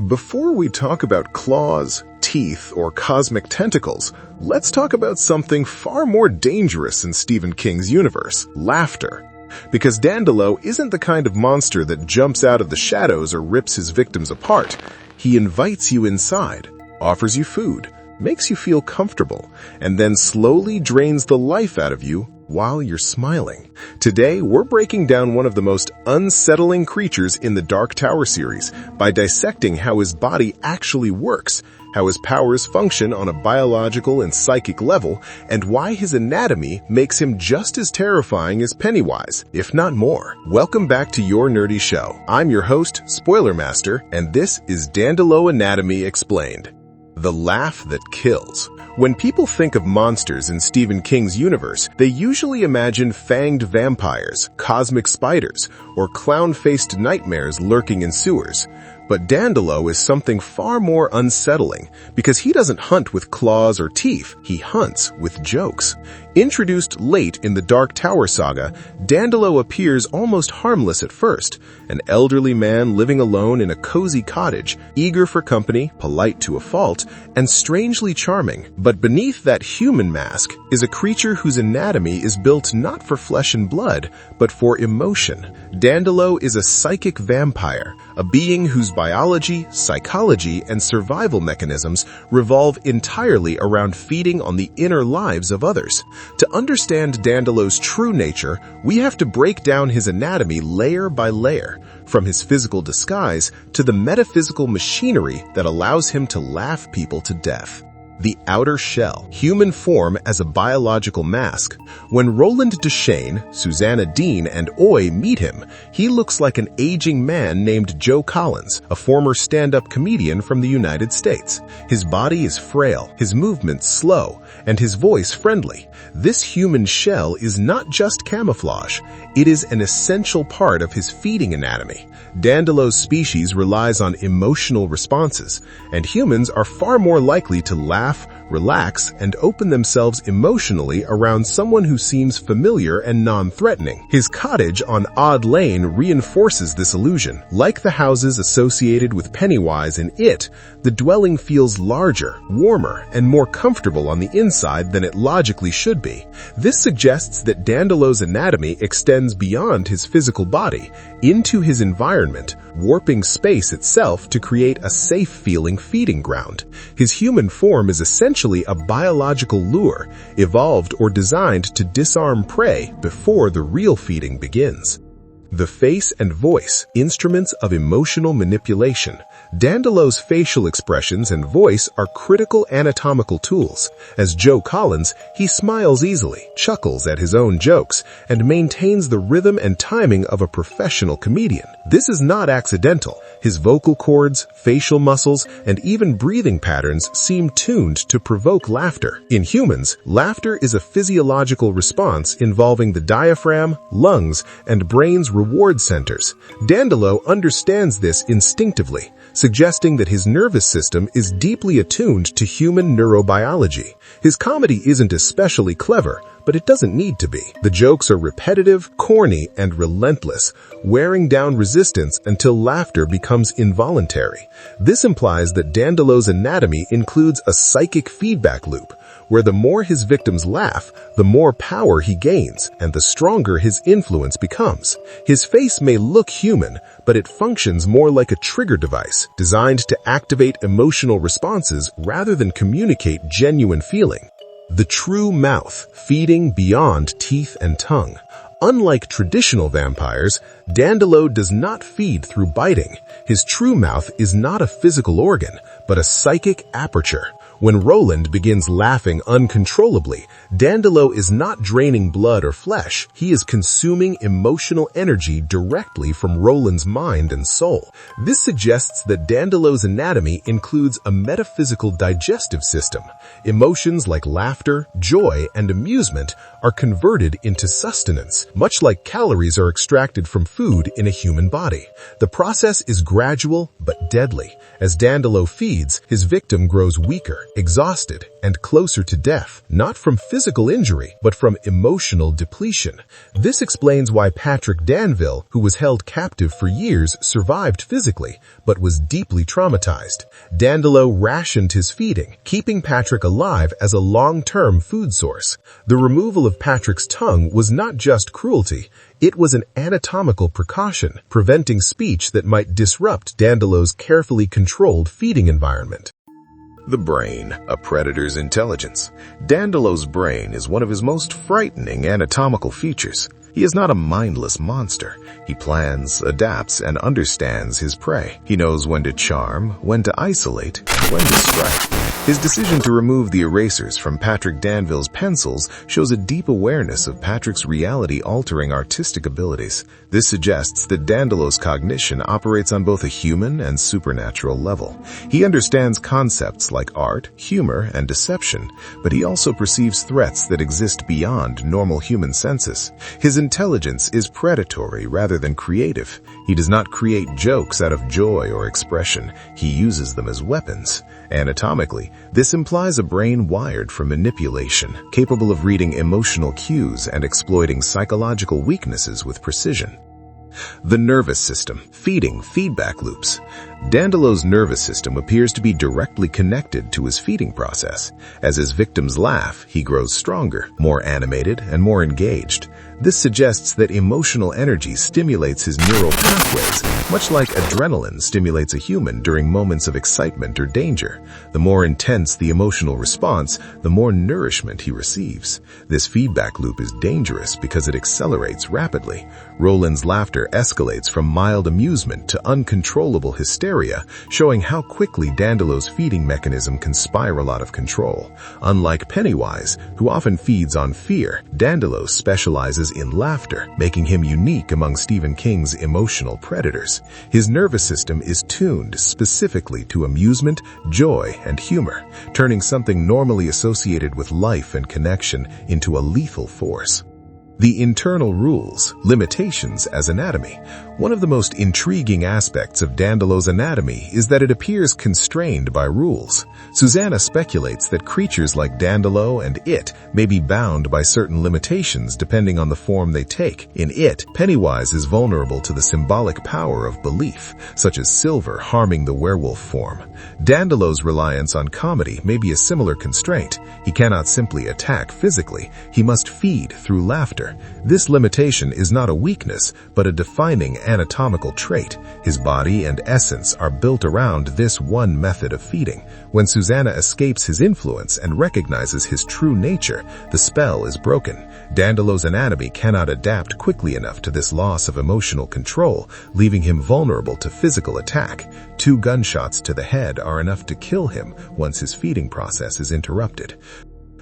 Before we talk about claws, teeth, or cosmic tentacles, let's talk about something far more dangerous in Stephen King's universe: laughter. Because Dandelo isn't the kind of monster that jumps out of the shadows or rips his victims apart. He invites you inside, offers you food, makes you feel comfortable, and then slowly drains the life out of you while you're smiling. Today, we're breaking down one of the most unsettling creatures in the Dark Tower series by dissecting how his body actually works, how his powers function on a biological and psychic level, and why his anatomy makes him just as terrifying as Pennywise, if not more. Welcome back to Your Nerdy Show. I'm your host, Spoiler Master, and this is Dandelo Anatomy Explained. The laugh that kills. When people think of monsters in Stephen King's universe, they usually imagine fanged vampires, cosmic spiders, or clown-faced nightmares lurking in sewers. But Dandelo is something far more unsettling, because he doesn't hunt with claws or teeth, he hunts with jokes. Introduced late in the Dark Tower saga, Dandelo appears almost harmless at first, an elderly man living alone in a cozy cottage, eager for company, polite to a fault, and strangely charming. But beneath that human mask is a creature whose anatomy is built not for flesh and blood, but for emotion. Dandelo is a psychic vampire, a being whose biology, psychology, and survival mechanisms revolve entirely around feeding on the inner lives of others. To understand Dandelo's true nature, we have to break down his anatomy layer by layer, from his physical disguise to the metaphysical machinery that allows him to laugh people to death. The outer shell, human form as a biological mask. When Roland Deschain, Susanna Dean, and Oi meet him, he looks like an aging man named Joe Collins, a former stand-up comedian from the United States. His body is frail, his movements slow, and his voice friendly. This human shell is not just camouflage. It is an essential part of his feeding anatomy. Dandelo's species relies on emotional responses, and humans are far more likely to laugh, relax, and open themselves emotionally around someone who seems familiar and non-threatening. His cottage on Odd Lane reinforces this illusion. Like the houses associated with Pennywise in It, the dwelling feels larger, warmer, and more comfortable on the inside than it logically should be. This suggests that Dandelo's anatomy extends beyond his physical body, into his environment, warping space itself to create a safe-feeling feeding ground. His human form is essentially a biological lure, evolved or designed to disarm prey before the real feeding begins. The face and voice, instruments of emotional manipulation. Dandelo's facial expressions and voice are critical anatomical tools. As Joe Collins, he smiles easily, chuckles at his own jokes, and maintains the rhythm and timing of a professional comedian. This is not accidental. His vocal cords, facial muscles, and even breathing patterns seem tuned to provoke laughter. In humans, laughter is a physiological response involving the diaphragm, lungs, and brain's reward centers. Dandelo understands this instinctively, suggesting that his nervous system is deeply attuned to human neurobiology. His comedy isn't especially clever, but it doesn't need to be. The jokes are repetitive, corny, and relentless, wearing down resistance until laughter becomes involuntary. This implies that Dandelo's anatomy includes a psychic feedback loop, where the more his victims laugh, the more power he gains, and the stronger his influence becomes. His face may look human, but it functions more like a trigger device, designed to activate emotional responses rather than communicate genuine feeling. The true mouth, feeding beyond teeth and tongue. Unlike traditional vampires, Dandelo does not feed through biting. His true mouth is not a physical organ, but a psychic aperture. When Roland begins laughing uncontrollably, Dandelo is not draining blood or flesh. He is consuming emotional energy directly from Roland's mind and soul. This suggests that Dandelo's anatomy includes a metaphysical digestive system. Emotions like laughter, joy, and amusement are converted into sustenance, much like calories are extracted from food in a human body. The process is gradual but deadly. As Dandelo feeds, his victim grows weaker, exhausted, and closer to death, not from physical injury, but from emotional depletion. This explains why Patrick Danville, who was held captive for years, survived physically, but was deeply traumatized. Dandelo rationed his feeding, keeping Patrick alive as a long-term food source. The removal of Patrick's tongue was not just cruelty, it was an anatomical precaution, preventing speech that might disrupt Dandelo's carefully controlled feeding environment. The brain, a predator's intelligence. Dandelo's brain is one of his most frightening anatomical features. He is not a mindless monster. He plans, adapts, and understands his prey. He knows when to charm, when to isolate, when to strike. His decision to remove the erasers from Patrick Danville's pencils shows a deep awareness of Patrick's reality-altering artistic abilities. This suggests that Dandelo's cognition operates on both a human and supernatural level. He understands concepts like art, humor, and deception, but he also perceives threats that exist beyond normal human senses. His intelligence is predatory rather than creative. He does not create jokes out of joy or expression. He uses them as weapons. Anatomically, this implies a brain wired for manipulation, capable of reading emotional cues and exploiting psychological weaknesses with precision. The nervous system, feeding feedback loops. Dandelo's nervous system appears to be directly connected to his feeding process. As his victims laugh, he grows stronger, more animated, and more engaged. This suggests that emotional energy stimulates his neural pathways, much like adrenaline stimulates a human during moments of excitement or danger. The more intense the emotional response, the more nourishment he receives. This feedback loop is dangerous because it accelerates rapidly. Roland's laughter escalates from mild amusement to uncontrollable hysteria, showing how quickly Dandelo's feeding mechanism can spiral out of control. Unlike Pennywise, who often feeds on fear, Dandelo specializes in laughter, making him unique among Stephen King's emotional predators. His nervous system is tuned specifically to amusement, joy, and humor, turning something normally associated with life and connection into a lethal force. The internal rules, limitations as anatomy. One of the most intriguing aspects of Dandelo's anatomy is that it appears constrained by rules. Susanna speculates that creatures like Dandelo and It may be bound by certain limitations depending on the form they take. In It, Pennywise is vulnerable to the symbolic power of belief, such as silver harming the werewolf form. Dandelo's reliance on comedy may be a similar constraint. He cannot simply attack physically, he must feed through laughter. This limitation is not a weakness, but a defining anatomical trait. His body and essence are built around this one method of feeding. When Susanna escapes his influence and recognizes his true nature, the spell is broken. Dandelo's anatomy cannot adapt quickly enough to this loss of emotional control, leaving him vulnerable to physical attack. 2 gunshots to the head are enough to kill him once his feeding process is interrupted.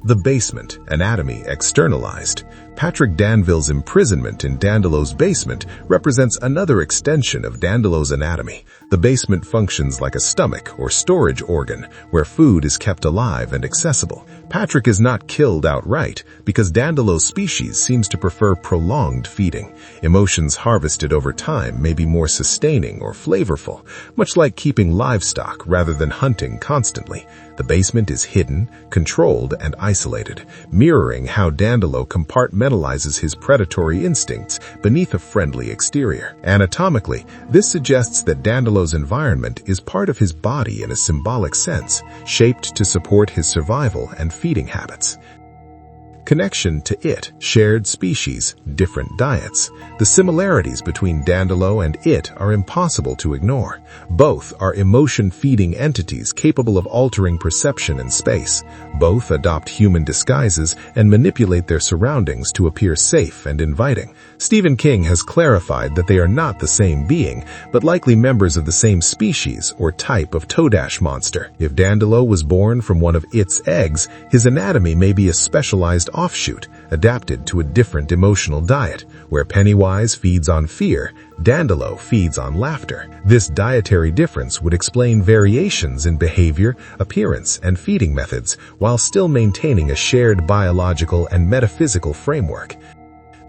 The basement, anatomy externalized. Patrick Danville's imprisonment in Dandelo's basement represents another extension of Dandelo's anatomy. The basement functions like a stomach or storage organ where food is kept alive and accessible. Patrick is not killed outright because Dandelo's species seems to prefer prolonged feeding. Emotions harvested over time may be more sustaining or flavorful, much like keeping livestock rather than hunting constantly. The basement is hidden, controlled, and isolated, mirroring how Dandelo compartmentalizes his predatory instincts beneath a friendly exterior. Anatomically, this suggests that Dandelo's environment is part of his body in a symbolic sense, shaped to support his survival and feeding habits. Connection to It, shared species, different diets. The similarities between Dandelo and It are impossible to ignore. Both are emotion-feeding entities capable of altering perception and space. Both adopt human disguises and manipulate their surroundings to appear safe and inviting. Stephen King has clarified that they are not the same being, but likely members of the same species or type of Toadash monster. If Dandelo was born from one of It's eggs, his anatomy may be a specialized offshoot, adapted to a different emotional diet. Where Pennywise feeds on fear, Dandelo feeds on laughter. This dietary difference would explain variations in behavior, appearance, and feeding methods, while still maintaining a shared biological and metaphysical framework.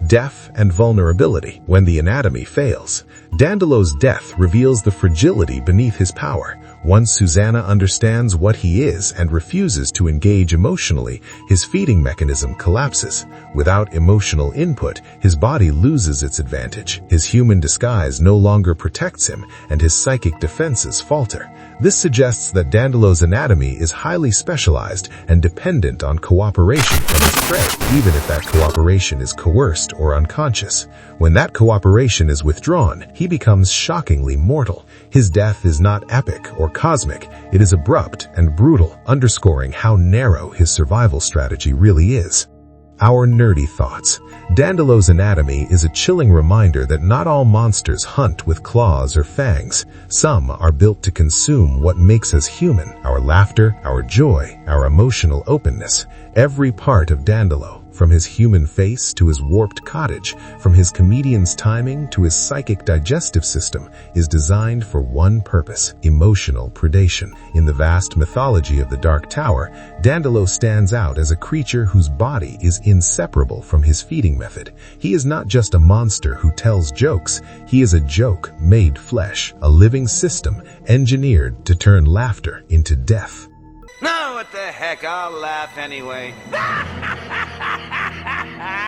Death and vulnerability. When the anatomy fails, Dandelo's death reveals the fragility beneath his power. Once Susanna understands what he is and refuses to engage emotionally, his feeding mechanism collapses. Without emotional input, his body loses its advantage. His human disguise no longer protects him, and his psychic defenses falter. This suggests that Dandelo's anatomy is highly specialized and dependent on cooperation from its prey, even if that cooperation is coerced or unconscious. When that cooperation is withdrawn, he becomes shockingly mortal. His death is not epic or cosmic, it is abrupt and brutal, underscoring how narrow his survival strategy really is. Our nerdy thoughts. Dandelo's anatomy is a chilling reminder that not all monsters hunt with claws or fangs. Some are built to consume what makes us human: our laughter, our joy, our emotional openness. Every part of Dandelo, from his human face to his warped cottage, from his comedian's timing to his psychic digestive system, is designed for one purpose: emotional predation. In the vast mythology of the Dark Tower, Dandelo stands out as a creature whose body is inseparable from his feeding method. He is not just a monster who tells jokes, he is a joke made flesh, a living system engineered to turn laughter into death. No, what the heck, I'll laugh anyway.